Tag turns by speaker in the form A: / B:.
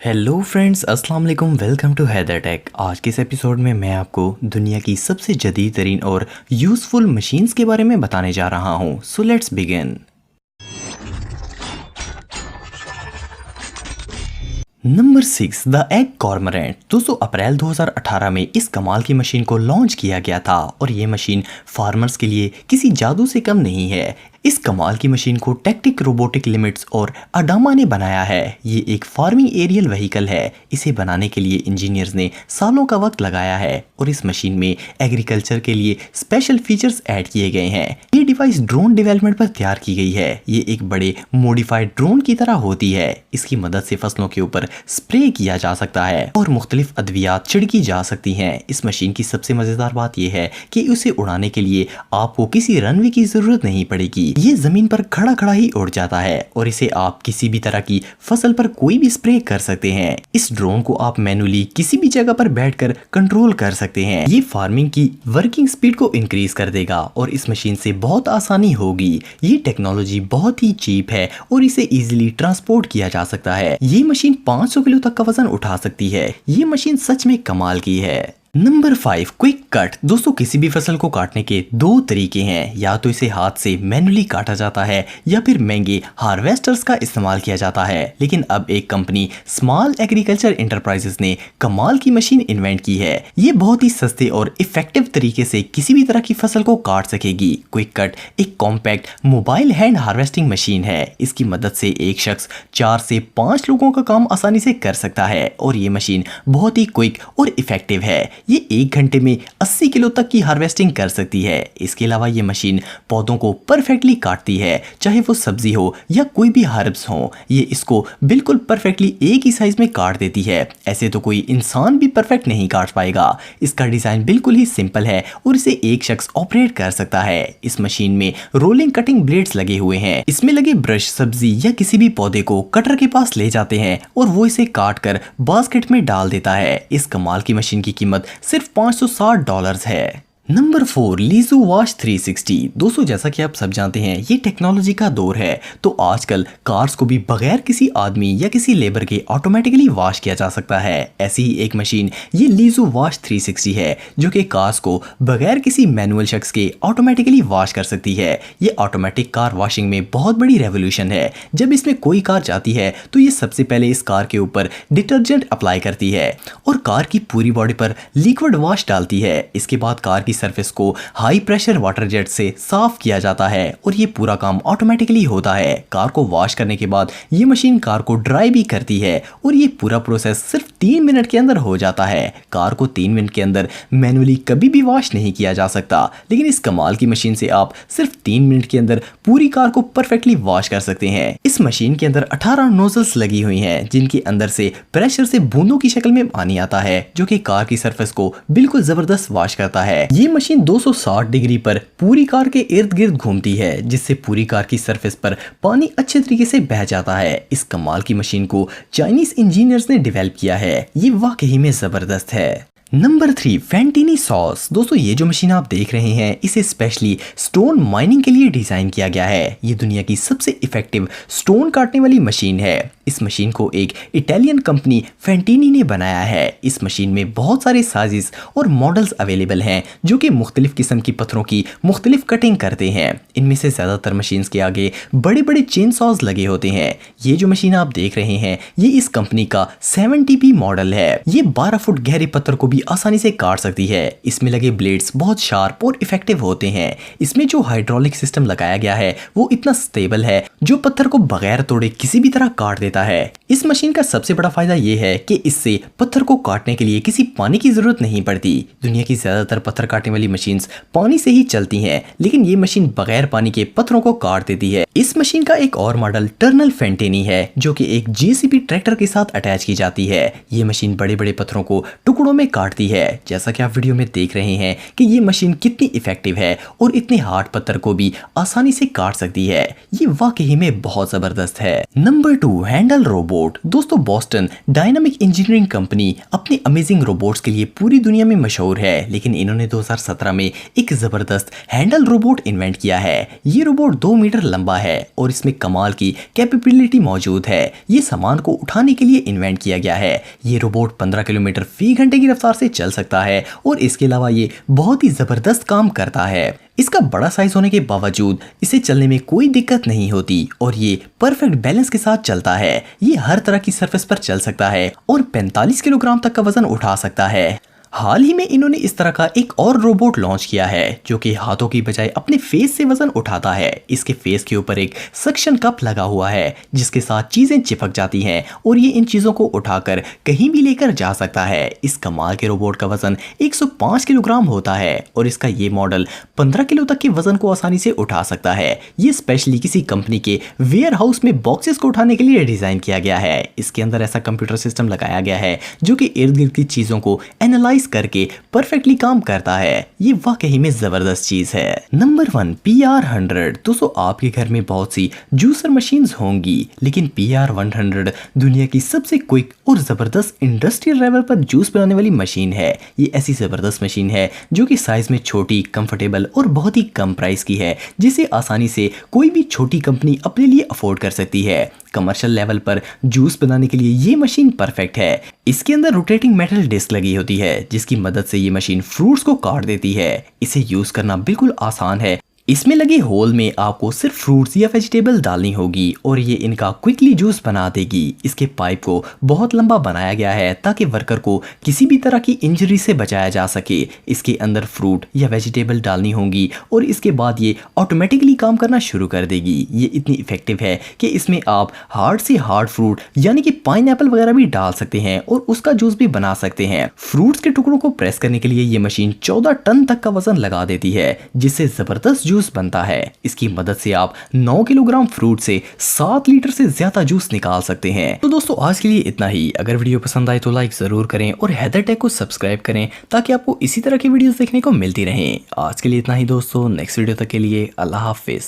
A: Hello friends, अस्सलाम वालेकुम। Welcome to Haider tech. आज के इस एपिसोड में मैं आपको दुनिया की सबसे जदीद तरीन और यूज़फुल मशीन्स के बारे में बताने जा रहा हूँ। So let's begin. Number 6, the egg cormorant. दोस्तों, अप्रैल 2018 में इस कमाल की मशीन को लॉन्च किया गया था और ये मशीन फार्मर्स के लिए किसी जादू से कम नहीं है। इस कमाल की मशीन को टेक्टिक रोबोटिक लिमिट्स और अडामा ने बनाया है। ये एक फार्मिंग एरियल व्हीकल है। इसे बनाने के लिए इंजीनियर्स ने सालों का वक्त लगाया है और इस मशीन में एग्रीकल्चर के लिए स्पेशल फीचर्स ऐड किए गए हैं। ये डिवाइस ड्रोन डेवलपमेंट पर तैयार की गई है। ये एक बड़े मॉडिफाइड ड्रोन की तरह होती है। इसकी मदद से फसलों के ऊपर स्प्रे किया जा सकता है और मुख्तलिफ अद्वियात छिड़की जा सकती हैं। इस मशीन की सबसे मजेदार बात यह है कि उसे उड़ाने के लिए आपको किसी रनवे की जरूरत नहीं पड़ेगी। ये जमीन पर खड़ा खड़ा ही उड़ जाता है और इसे आप किसी भी तरह की फसल पर कोई भी स्प्रे कर सकते हैं। इस ड्रोन को आप मैनुअली किसी भी जगह पर बैठकर कंट्रोल कर सकते हैं। ये फार्मिंग की वर्किंग स्पीड को इंक्रीज कर देगा और इस मशीन से बहुत आसानी होगी। ये टेक्नोलॉजी बहुत ही चीप है और इसे इजीली ट्रांसपोर्ट किया जा सकता है। ये मशीन 500 किलो तक का वजन उठा सकती है। ये मशीन सच में कमाल की है। Number 5, quick cut. दोस्तों, किसी भी फसल को काटने के दो तरीके हैं। या तो इसे हाथ से मैनुअली काटा जाता है या फिर महंगे हार्वेस्टर्स का इस्तेमाल किया जाता है। लेकिन अब एक कंपनी स्मॉल एग्रीकल्चर एंटरप्राइजेस ने कमाल की मशीन इन्वेंट की है। ये बहुत ही सस्ते और इफेक्टिव तरीके से किसी भी तरह की फसल को काट सकेगी। क्विक कट एक compact mobile hand harvesting machine है। इसकी मदद से एक शख्स 4 से 5 लोगों का काम आसानी से कर सकता है और ये मशीन बहुत ही क्विक और इफेक्टिव है। ये 1 घंटे में 80 किलो तक की हार्वेस्टिंग कर सकती है। इसके अलावा ये मशीन पौधों को परफेक्टली काटती है, चाहे वो सब्जी हो या कोई भी हर्ब्स हो। ये इसको बिल्कुल परफेक्टली एक ही साइज में काट देती है। ऐसे तो कोई इंसान भी परफेक्ट नहीं काट पाएगा। इसका डिजाइन बिल्कुल ही सिंपल है और इसे एक शख्स ऑपरेट कर सकता है। इस मशीन में रोलिंग कटिंग ब्लेड्स लगे हुए हैं। इसमें लगे ब्रश सब्जी या किसी भी पौधे को कटर के पास ले जाते हैं और वो इसे काट कर बास्केट में डाल देता है। इस कमाल की मशीन की कीमत सिर्फ $560 है। Number 4, Liju wash 360। दोस्तों, जैसा कि आप सब जानते हैं, ये टेक्नोलॉजी का दौर है। तो आजकल कार्स को भी बगैर किसी आदमी या किसी लेबर के ऑटोमेटिकली वॉश किया जा सकता है। ऐसी ही एक मशीन ये लीजू वॉश 360 है, जो कि कार्स को बगैर किसी मैनुअल शख्स के ऑटोमेटिकली वॉश कर सकती है। ये ऑटोमेटिक कार वॉशिंग में बहुत बड़ी रेवोल्यूशन है। जब इसमें कोई कार जाती है तो ये सबसे पहले इस कार के ऊपर डिटर्जेंट अप्लाई करती है और कार की पूरी बॉडी पर लिक्विड वॉश डालती है। इसके बाद कार की सरफेस को हाई प्रेशर वाटर जेट से साफ किया जाता है और ये पूरा काम ऑटोमेटिकली होता है। कार को वॉश करने के बाद ये मशीन कार को ड्राई भी करती है और ये पूरा प्रोसेस सिर्फ 3 मिनट के अंदर हो जाता है। कार को 3 मिनट के अंदर मैनुअली कभी भी वॉश नहीं किया जा सकता, लेकिन इस कमाल की मशीन से आप सिर्फ 3 मिनट के अंदर पूरी कार को परफेक्टली वॉश कर सकते हैं। इस मशीन के अंदर 18 नोजल्स लगी हुई हैं, जिनके अंदर से प्रेशर से बूंदों की शक्ल में पानी आता है, जो कि कार की सरफेस को बिल्कुल जबरदस्त वॉश करता है। ये मशीन 260 डिग्री पर पूरी कार के इर्द गिर्द घूमती है, जिससे पूरी कार की सरफेस पर पानी अच्छे तरीके से बह जाता है। इस कमाल की मशीन को चाइनीज इंजीनियर्स ने डेवलप किया है। ये वाकई में जबरदस्त है। नंबर 3, फेंटिनी सॉस। दोस्तों, ये जो मशीन आप देख रहे हैं, इसे स्पेशली स्टोन माइनिंग के लिए डिजाइन किया गया है। ये दुनिया की सबसे इफेक्टिव स्टोन काटने वाली मशीन है। इस मशीन को एक इटालियन कंपनी फेंटिनी ने बनाया है। इस मशीन में बहुत सारे साइजेस और मॉडल्स अवेलेबल हैं, जो कि मुख्तलिफ किस्म की पत्थरों की मुख्तलिफ कटिंग करते हैं। इनमें से ज्यादातर मशीन्स के आगे बड़े बड़े चेन सॉज लगे होते हैं। ये जो मशीन आप देख रहे हैं, ये इस कंपनी का 70P मॉडल है। ये 12 फुट गहरे पत्थर को भी आसानी से काट सकती है। इसमें लगे ब्लेड्स बहुत शार्प और इफेक्टिव होते हैं। इसमें जो हाइड्रोलिक सिस्टम लगाया गया है वो इतना स्टेबल है, जो पत्थर को बगैर तोड़े किसी भी तरह काट देता है। इस मशीन का सबसे बड़ा फायदा ये है कि इससे पत्थर को काटने के लिए किसी पानी की जरूरत नहीं पड़ती। दुनिया की ज्यादातर पत्थर काटने वाली मशीन्स पानी से ही चलती हैं, लेकिन ये मशीन बगैर पानी के पत्थरों को काट देती है। इस मशीन का एक और मॉडल टर्नल फेंटेनी है, जो कि एक JCB ट्रैक्टर के साथ अटैच की जाती है। ये मशीन बड़े बड़े पत्थरों को टुकड़ों में काट काटती है। जैसा कि आप वीडियो में देख रहे हैं कि ये मशीन कितनी इफेक्टिव है और इतने हार्ड पत्थर को भी आसानी से काट सकती है। ये वाकई में बहुत जबरदस्त है। Number 2, handle robot. दोस्तों, बॉस्टन डायनामिक इंजीनियरिंग कंपनी अपने अमेजिंग रोबोट्स के लिए पूरी दुनिया में मशहूर है, लेकिन इन्होंने 2017 में एक जबरदस्त हैंडल रोबोट इन्वेंट किया है। ये रोबोट 2 मीटर लंबा है और इसमें कमाल की कैपेबिलिटी मौजूद है। ये सामान को उठाने के लिए इन्वेंट किया गया है। ये रोबोट 15 किलोमीटर फी घंटे की रफ्तार से चल सकता है और इसके अलावा ये बहुत ही जबरदस्त काम करता है। इसका बड़ा साइज होने के बावजूद इसे चलने में कोई दिक्कत नहीं होती और ये परफेक्ट बैलेंस के साथ चलता है। ये हर तरह की सरफेस पर चल सकता है और 45 किलोग्राम तक का वजन उठा सकता है। हाल ही में इन्होंने इस तरह का एक और रोबोट लॉन्च किया है जो कि हाथों की बजाय अपने फेस से वजन उठाता है। इसके फेस के ऊपर एक सक्शन कप लगा हुआ है जिसके साथ चीजें चिपक जाती हैं और ये इन चीजों को उठाकर कहीं भी लेकर जा सकता है। इस कमाल के रोबोट का वजन 105 किलोग्राम होता है और इसका ये मॉडल 15 किलो तक के वजन को आसानी से उठा सकता है। ये स्पेशली किसी कंपनी के वेयर हाउस में बॉक्सेस को उठाने के लिए डिजाइन किया गया है। इसके अंदर ऐसा कंप्यूटर सिस्टम लगाया गया है जो कि इर्द गिर्द की चीजों को एनालाइज करके परफेक्टली काम करता है। ये वाकई में जबरदस्त चीज है। Number 1, PR100। दोस्तों, आपके घर में बहुत सी जूसर मशीन्स होंगी, लेकिन PR100 दुनिया की सबसे क्विक और जबरदस्त इंडस्ट्रियल लेवल पर जूस बनाने वाली मशीन है। ये ऐसी जबरदस्त मशीन है जो कि साइज में छोटी, कंफर्टेबल और बहुत ही कम प्राइस की है, जिसे आसानी से कोई भी छोटी कंपनी अपने लिए अफोर्ड कर सकती है। कमर्शियल लेवल पर जूस बनाने के लिए ये मशीन परफेक्ट है। इसके अंदर रोटेटिंग मेटल डिस्क लगी होती है जिसकी मदद से ये मशीन फ्रूट्स को काट देती है। इसे यूज करना बिल्कुल आसान है। इसमें लगे होल में आपको सिर्फ फ्रूट्स या वेजिटेबल डालनी होगी और ये इनका क्विकली जूस बना देगी। इसके पाइप को बहुत लंबा बनाया गया है ताकि वर्कर को किसी भी तरह की इंजरी से बचाया जा सके। इसके अंदर फ्रूट या वेजिटेबल डालनी होंगी और इसके बाद ये ऑटोमेटिकली काम करना शुरू कर देगी। ये इतनी इफेक्टिव है कि इसमें आप हार्ड से हार्ड फ्रूट यानी कि पाइनएप्पल वगैरह भी डाल सकते हैं और उसका जूस भी बना सकते हैं। फ्रूट्स के टुकड़ों को प्रेस करने के लिए ये मशीन 14 टन तक का वजन लगा देती है जिससे जबरदस्त जूस बनता है। इसकी मदद से आप 9 किलोग्राम फ्रूट से 7 लीटर से ज्यादा जूस निकाल सकते हैं। तो दोस्तों, आज के लिए इतना ही। अगर वीडियो पसंद आए तो लाइक जरूर करें और हैदर टेक को सब्सक्राइब करें ताकि आपको इसी तरह की वीडियोस देखने को मिलती रहें। आज के लिए इतना ही दोस्तों। नेक्स्ट वीडियो तक के लिए अल्लाह हाफिज।